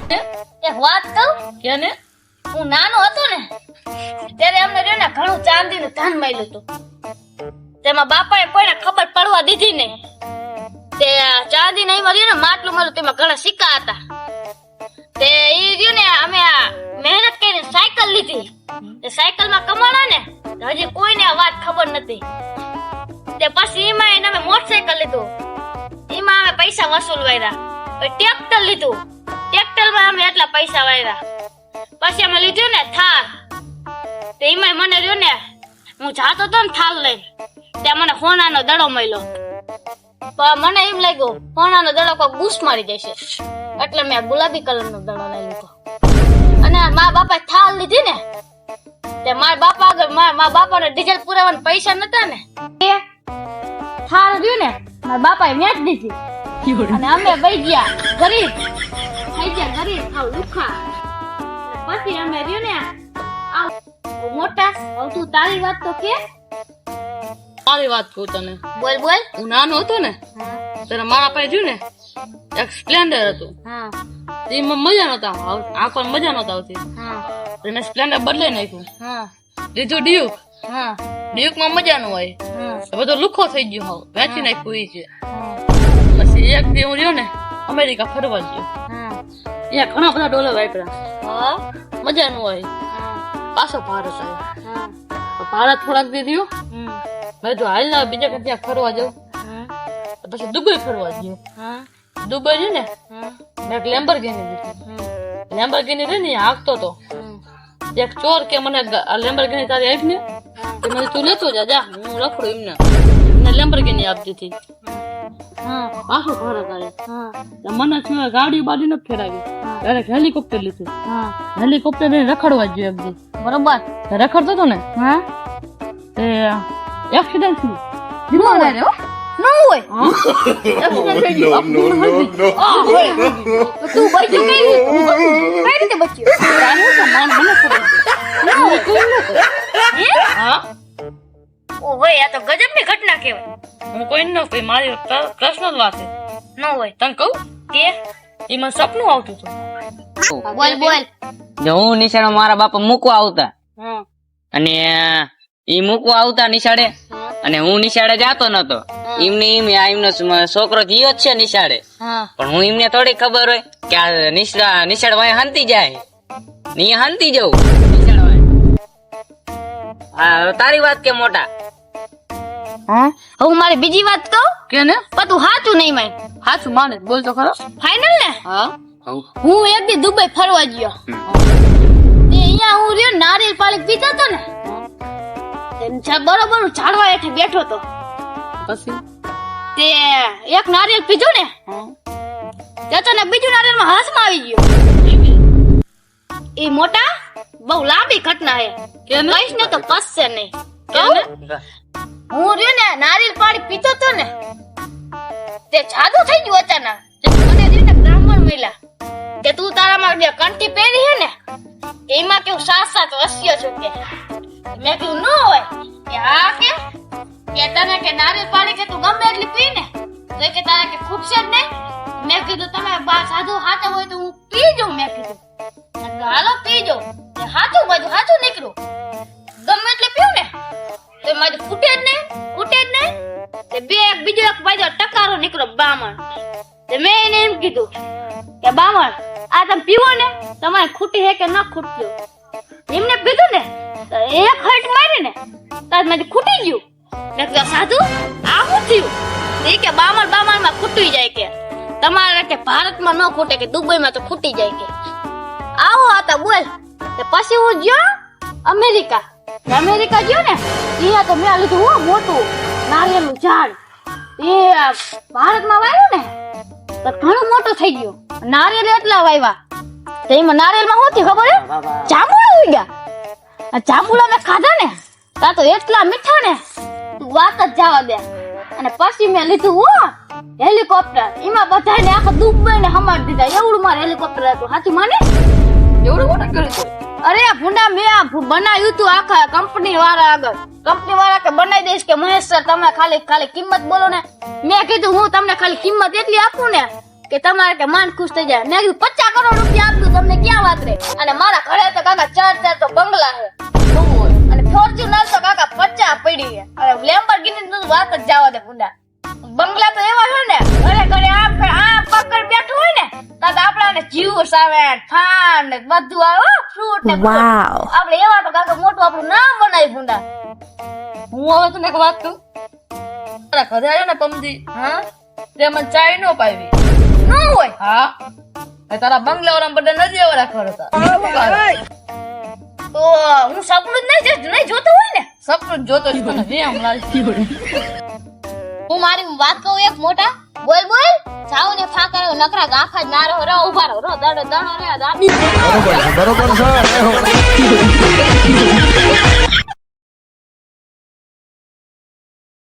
એક વાત કહું કે ને હું નાનો હતો ને ત્યારે અમને રહ્યો ને ઘણું ચાંદીનું ધન મળ્યું હતું તેમાં બાપાએ કોઈને ખબર પડવા દીધી નહીં તે ચાંદી નહીં મળ્યું ને માટલું મળ્યું તેમાં ઘણા સિક્કા હતા તે ઈ રહ્યું ને અમે આ મહેનત કરીને સાયકલ લીધી તે સાયકલમાં કમાણા ને હજી કોઈને આ વાત ખબર નથી તે પછી એમાં એને અમે મોટરસાયકલ લીધું એમાં અમે પૈસા વસૂલ વાયરા ટ્રેક્ટર લીધું ટ્રેક્ટરમાં અમે એટલા પૈસા વાયરા પછી અમે લીધું ને થાર તે એમાં મને રહ્યો ને હું જાતો તો ને થાર લઈને ત્યાં મને સોનાનો દડો મળ્યો પણ મને એમ લાગ્યું સોનાનો દડો કોઈ બૂસ મારી દેશે એટલે મેં ગુલાબી કલરનો દડો લઈ લીધો અને મારા બાપાએ થાર લીધી ને તે મારા બાપા આગળ મારા બાપાને ડીઝલ પુરાવાના પૈસા નતા ને એ થાર રહ્યું ને મારા બાપાએ વેચ દીધી અને અમે બઈ ગયા ગરીબ થઈ ગયા ગરીબ થાવ લુખા પછી અમે રહ્યું ને મોટા હવે તું તારી વાત તો કે મારી વાત કહું તને બોલ બોલ હું નાનો હતો ને ત્યારે મારા પાસે રહ્યું ને એક સ્પ્લેન્ડર હતું હા એમાં મજા નતા આંખોમાં મજા નતા આવતી હા મેં સ્પ્લેન્ડર બદલાઈ નાખ્યું હા લીધું ડ્યુક હા ડ્યુકમાં મજા ન હોય બધો લુખો થઈ ગયો હાવ વેચી નાખ્યું એ છે હા પછી એક દી હું રહ્યો ને અમેરિકા ફરવા ગયો હા ત્યાં ઘણા બધા ડોલર વાપર્યા હા મજા ન હોય પાછો ભારત આવ્યો ભારત થોડાક દી રહ્યો મેં જો હાલ ના બીજા કઈ ત્યાં ફરવા જાઉં પછી દુબઈ ફરવા ગયો દુબઈ છે ને મેં એક લેમ્બોર્ગિની લીધી લેમ્બોર્ગિની રહી ને હાંકતો તો એક ચોર કે મને લેમ્બોર્ગિની તારી આવી ને તો મને તું લેતો જા હું રખડું એમને લેમ્બોર્ગિની આપતી હતી પાછો ભારત આવ્યો મને છે ગાડી બાડી નથી ફેરાવી ત્યારે હેલિકોપ્ટર લીધું હેલિકોપ્ટર રખડવા જ જોઈએ એકદી બરોબર રખડતો હતો ને હા તે એક્સિડન્ટ થયું વિમાન આવ્યો ન હોય એક્સિડન્ટ થઈ ગયો તું બચ્યું કઈ રીતે બચ્યું ઓ હોય આ તો ગજબની ઘટના કહેવાય હું કોઈ ન કહી મારી પર્સનલ વાત છે ન હોય તને કહું કે એમાં સપનું આવતું હતું બોલ બોલ જો હું નિશાળે મારા બાપા મૂકવા આવતા હા અને ઈ મૂકવા આવતા નિશાળે અને હું નિશાળે જાતો નતો એમને એમનો છોકરો ગયો જ છે નિશાળે હા પણ હું એમને થોડી ખબર હોય કે આ નિશાળ વાય હાંતી જાય ને હાંતી જવું નિશાળ વાય હા તારી વાત કે મોટા હા હું મારી બીજી વાત કહું કે ને પણ તું સાચું નહીં માન હાચું માને બોલ તો ખરો ફાઇનલ ને હા હું એક દી દુબઈ ફરવા ગયો તે અહીંયા હું રહ્યો નારિયેળ પાણી પીતો હતો ને બરોબર હું ઝાડવા હેઠે બેઠો હતો પછી તે એક નારિયેળ પીધું ને તે તો ને બીજું નારિયેળમાં હાથમાં આવી ગયો એ મોટા બહુ લાંબી ઘટના હે કે ને કહીશ ને તો પસશે નહીં કે ને હું રહ્યો ને નારિયેળ પાણી પીતો હતો ને તે જાદુ થઈ ગયું અચાનક મને રહ્યું ને બ્રાહ્મણ મળ્યા કે તું તારામાં જે કંઠી પહેરી હે ને એમાં કેવું સાત વસ્યો છું કે મેં કીધું ન હોય કે હા કે તને કે નારિયેળ પાણી કે તું ગમે એટલી પી ને તો કે તારે કે ખૂબશે જ નહીં મેં કીધું તમે સાધુ હાથે હોય તો હું પી જાઉં મેં કીધું હાલો પી જાઉં હાથું બધું હાથું નીકળું ગમે એટલે પીવું ને તો મારી ખૂટે જ નહીં તે બીજો એક બાજુ ટકારો નીકળો બામણ તે મેં એને એમ કીધું કે બામણ આ તમે પીવો ને તમારે ખૂટી હે કે ન ખૂટતું એમને પીધું ને તો એક હટ મારી ને તાર મારી ખૂટી ગયું મેં કીધું સાધુ આ શું થયું એ કે બામણ માં ખૂટી જાય કે તમારે કે ભારતમાં ન ખૂટે કે દુબઈમાં તો ખૂટી જાય કે આવો હતા બોલ તે પછી હું ગયો અમેરિકા ગયો ને ત્યાં તો મેં લીધું હો મોટું નારિયેળનું ઝાડ એ ભારતમાં વાવ્યું ને તો ઘણું મોટું થઈ ગયું નારિયેળ એટલા વાવ્યા તો એમાં નારિયેળમાં શું થયું ખબર હે જાંબુડા ઉઈ ગયા જાંબુડા મેં ખાધા ને તા તો એટલા મીઠા ને તું વાત જ જવા દે અને પછી મેં લીધું હો હેલિકોપ્ટર એમાં બધાને આખા દુબઈ ને હમાડ દીધા એવડું મારે હેલિકોપ્ટર હતું સાચું માને એવડું મોટું કર્યું અરે ભૂંડા મેં બનાવ્યું તું આખા કંપની વાળા આગળ કંપની વાળા કે બનાવી દઈશ કે મહેશ સર તમે ખાલી કિંમત બોલો ને મેં કીધું હું તમને ખાલી કિંમત એટલી આપું ને કે તમારે કે માન ખુશ થઈ જાય. મેં કીધું 50 કરોડ રૂપિયા આપું તમને ક્યાં વાત રે. અને મારા ઘરે તો કાકા 4 તો બંગલા છે અને ફોર્ચ્યુનર તો કાકા 50 પડી છે. અને લેમ્બોર્ગિની તો વાત જ જવા દે બુડા. બંગલા તો એવા છે ને ઘરે ઘરે આ પકડ બેઠું હોય ને તો આપણાને જ્યુસ આવે ફાન ને બધું આવે ફ્રૂટ ને બધું. આપણે એવા તો કાકા મોટું આપણું નામ બનાવી બુડા. હું હવે તને એક વાત કહું, તારા ઘરે આવ્યો ને પમજી, હા તે મને ચાય નો પાવી. ન હોય હા, એ તારા બંગલા બધા નથી એવા રાખવા હતા. તો હું સપનું જ નહીં જોતો હોય ને. સપનું જોતો જ મને વેમ લાગે. હું મારી વાત કહું એક મોટા બોલ બોલ જાઉં ને ફાકર નકરા ગાફા જ ના રહો ઉભા રહો દડો રે દાબી બરોબર છે